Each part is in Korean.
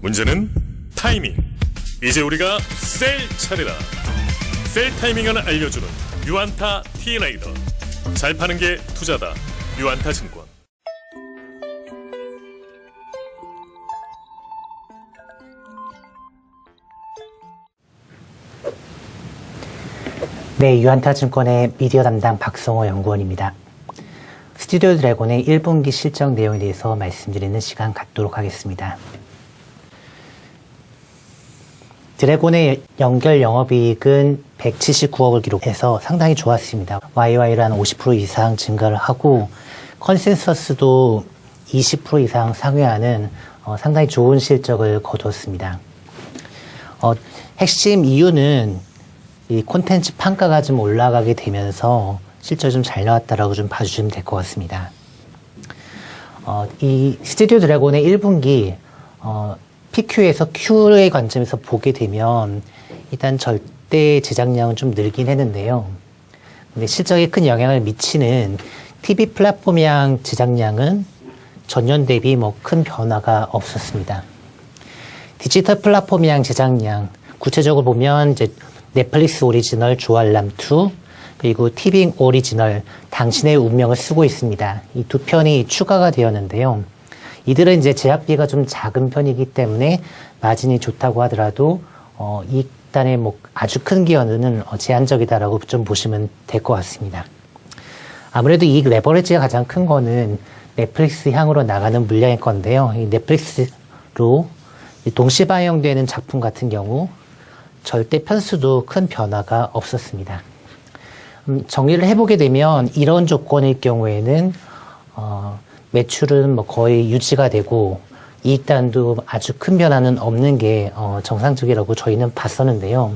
문제는 타이밍. 이제 우리가 셀 차례다. 셀 타이밍을 알려주는 유안타 T라이더. 잘 파는 게 투자다. 유안타 증권. 네, 유안타증권의 미디어 담당 박성호 연구원입니다. 스튜디오 드래곤의 1분기 실적 내용에 대해서 말씀드리는 시간 갖도록 하겠습니다. 드래곤의 연결 영업이익은 179억을 기록해서 상당히 좋았습니다. YY로 한 50% 이상 증가를 하고 컨센서스도 20% 이상 상회하는 상당히 좋은 실적을 거두었습니다. 핵심 이유는 이 콘텐츠 판가가 좀 올라가게 되면서 실적이 좀 잘 나왔다라고 좀 봐주시면 될 것 같습니다. 이 스튜디오 드래곤의 1분기 PQ에서 Q의 관점에서 보게 되면 일단 절대 제작량은 좀 늘긴 했는데요. 근데 실적에 큰 영향을 미치는 TV 플랫폼향 제작량은 전년 대비 큰 변화가 없었습니다. 디지털 플랫폼향 제작량, 구체적으로 보면 이제 넷플릭스 오리지널 조알람2 그리고 티빙 오리지널 당신의 운명을 쓰고 있습니다. 이 두 편이 추가가 되었는데요. 이들은 이제 제작비가 좀 작은 편이기 때문에 마진이 좋다고 하더라도 이익단의 아주 큰 기여는 제한적이다라고 좀 보시면 될 것 같습니다. 아무래도 이익 레버리지가 가장 큰 거는 넷플릭스 향으로 나가는 물량일 건데요. 이 넷플릭스로 동시 방영되는 작품 같은 경우 절대 편수도 큰 변화가 없었습니다. 정리를 해보게 되면 이런 조건일 경우에는 매출은 거의 유지가 되고 이익단도 아주 큰 변화는 없는 게 정상적이라고 저희는 봤었는데요.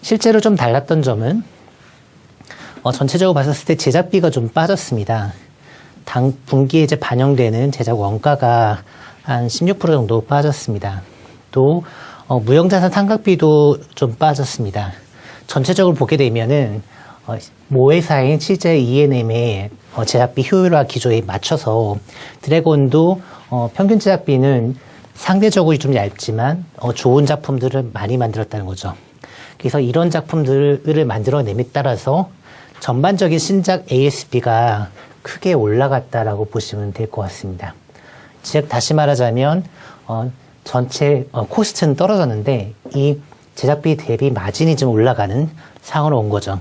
실제로 좀 달랐던 점은 전체적으로 봤었을 때 제작비가 좀 빠졌습니다. 당 분기에 이제 반영되는 제작 원가가 한 16% 정도 빠졌습니다. 또 무형자산 상각비도 좀 빠졌습니다. 전체적으로 보게 되면은 모회사인 CJ E&M의 제작비 효율화 기조에 맞춰서 드래곤도 평균 제작비는 상대적으로 좀 얇지만 좋은 작품들을 많이 만들었다는 거죠. 그래서 이런 작품들을 만들어냄에 따라서 전반적인 신작 ASP가 크게 올라갔다라고 보시면 될 것 같습니다. 즉 다시 말하자면 전체 코스트는 떨어졌는데 이 제작비 대비 마진이 좀 올라가는 상황으로 온 거죠.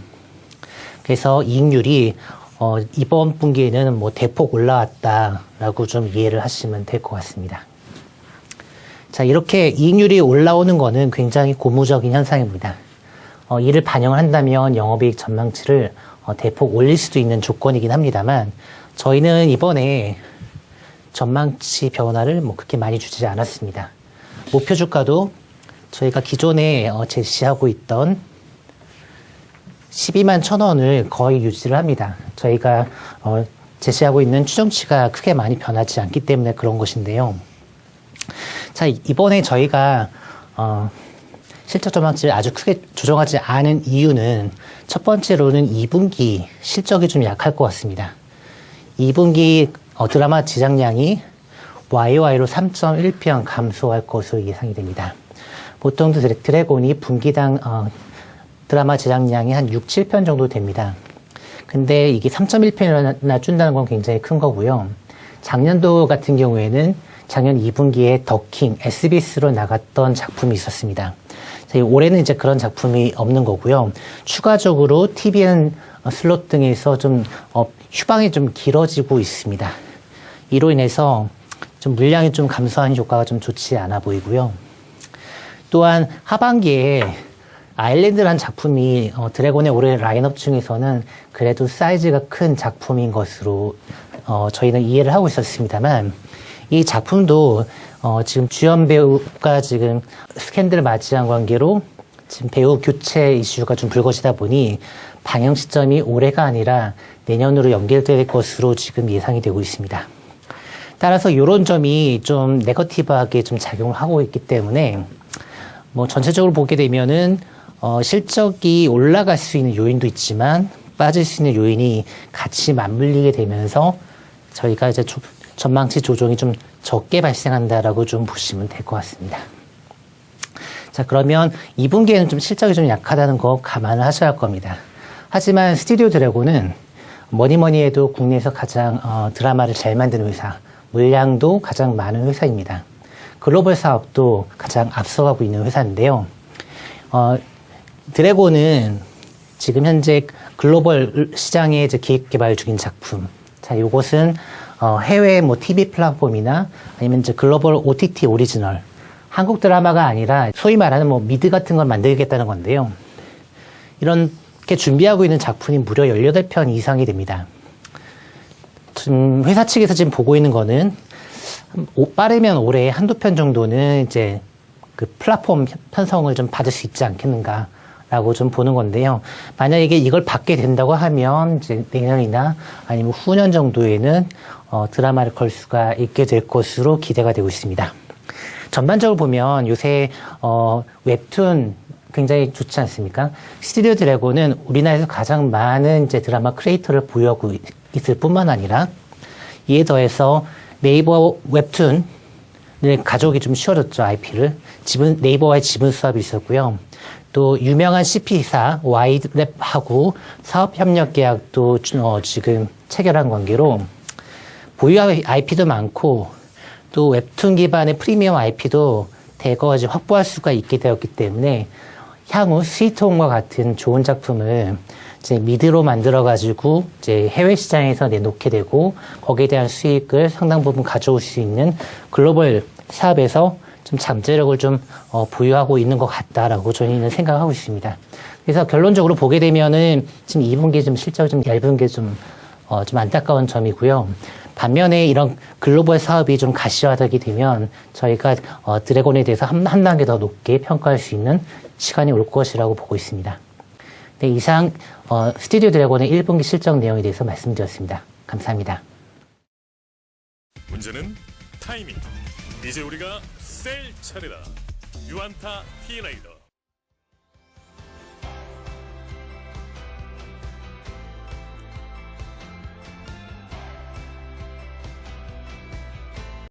그래서 이익률이 이번 분기에는 대폭 올라왔다라고 좀 이해를 하시면 될 것 같습니다. 자, 이렇게 이익률이 올라오는 거는 굉장히 고무적인 현상입니다. 이를 반영을 한다면 영업이익 전망치를 대폭 올릴 수도 있는 조건이긴 합니다만 저희는 이번에 전망치 변화를 그렇게 많이 주지 않았습니다. 목표 주가도 저희가 기존에 제시하고 있던 12만 1,000원을 거의 유지를 합니다. 저희가 제시하고 있는 추정치가 크게 많이 변하지 않기 때문에 그런 것인데요. 자, 이번에 저희가 실적 전망치를 아주 크게 조정하지 않은 이유는 첫 번째로는 2분기 실적이 좀 약할 것 같습니다. 2분기 드라마 제작량이 YOY로 3.1편 감소할 것으로 예상이 됩니다. 보통 드래곤이 분기당 드라마 제작량이 한 6, 7편 정도 됩니다. 근데 이게 3.1편이나 준다는 건 굉장히 큰 거고요. 작년도 같은 경우에는 작년 2분기에 더킹, SBS로 나갔던 작품이 있었습니다. 올해는 이제 그런 작품이 없는 거고요. 추가적으로 TVN 슬롯 등에서 좀 휴방이 좀 길어지고 있습니다. 이로 인해서 좀 물량이 좀 감소하는 효과가 좀 좋지 않아 보이고요. 또한 하반기에 아일랜드라는 작품이 드래곤의 올해 라인업 중에서는 그래도 사이즈가 큰 작품인 것으로 저희는 이해를 하고 있었습니다만 이 작품도 지금 주연 배우가 지금 스캔들을 맞이한 관계로 지금 배우 교체 이슈가 좀 불거지다 보니 방영 시점이 올해가 아니라 내년으로 연결될 것으로 지금 예상이 되고 있습니다. 따라서 이런 점이 좀 네거티브하게 좀 작용을 하고 있기 때문에 전체적으로 보게 되면은 실적이 올라갈 수 있는 요인도 있지만 빠질 수 있는 요인이 같이 맞물리게 되면서 저희가 이제 전망치 조정이 좀 적게 발생한다라고 좀 보시면 될 것 같습니다. 자, 그러면 2분기에는 좀 실적이 좀 약하다는 거 감안을 하셔야 할 겁니다. 하지만 스튜디오 드래곤은 뭐니 해도 국내에서 가장 드라마를 잘 만드는 회사, 물량도 가장 많은 회사입니다. 글로벌 사업도 가장 앞서가고 있는 회사인데요. 드래곤은 지금 현재 글로벌 시장에 이제 기획 개발 중인 작품. 자, 이것은 해외 뭐 TV 플랫폼이나 아니면 이제 글로벌 OTT 오리지널. 한국 드라마가 아니라 소위 말하는 뭐 미드 같은 걸 만들겠다는 건데요. 이렇게 준비하고 있는 작품이 무려 18편 이상이 됩니다. 지금 회사 측에서 지금 보고 있는 거는 빠르면 올해 한두 편 정도는 이제 그 플랫폼 편성을 좀 받을 수 있지 않겠는가라고 좀 보는 건데요. 만약에 이걸 받게 된다고 하면 이제 내년이나 아니면 후년 정도에는 드라마를 걸 수가 있게 될 것으로 기대가 되고 있습니다. 전반적으로 보면 요새 웹툰 굉장히 좋지 않습니까? 스튜디오 드래곤은 우리나라에서 가장 많은 이제 드라마 크리에이터를 보유하고 있을 뿐만 아니라 이에 더해서 네이버 웹툰을 가져오기 좀 쉬워졌죠, IP를. 네이버와의 지분 수합이 있었고요. 또 유명한 CP사 와이드랩하고 사업 협력 계약도 지금 체결한 관계로 보유 IP도 많고 또 웹툰 기반의 프리미엄 IP도 대거 이제 확보할 수가 있게 되었기 때문에 향후 스위트홈과 같은 좋은 작품을 이제 미드로 만들어가지고 이제 해외 시장에서 내놓게 되고 거기에 대한 수익을 상당 부분 가져올 수 있는 글로벌 사업에서 좀 잠재력을 좀 보유하고 있는 것 같다라고 저희는 생각하고 있습니다. 그래서 결론적으로 보게 되면은 지금 2분기 좀 실적이 좀 얇은 게 좀 안타까운 점이고요. 반면에 이런 글로벌 사업이 좀 가시화되게 되면 저희가 드래곤에 대해서 한 단계 더 높게 평가할 수 있는 시간이 올 것이라고 보고 있습니다. 네, 이상 스튜디오 드래곤의 1분기 실적 내용에 대해서 말씀드렸습니다. 감사합니다. 문제는 타이밍. 이제 우리가 셀 차례다. 유안타 T라이더.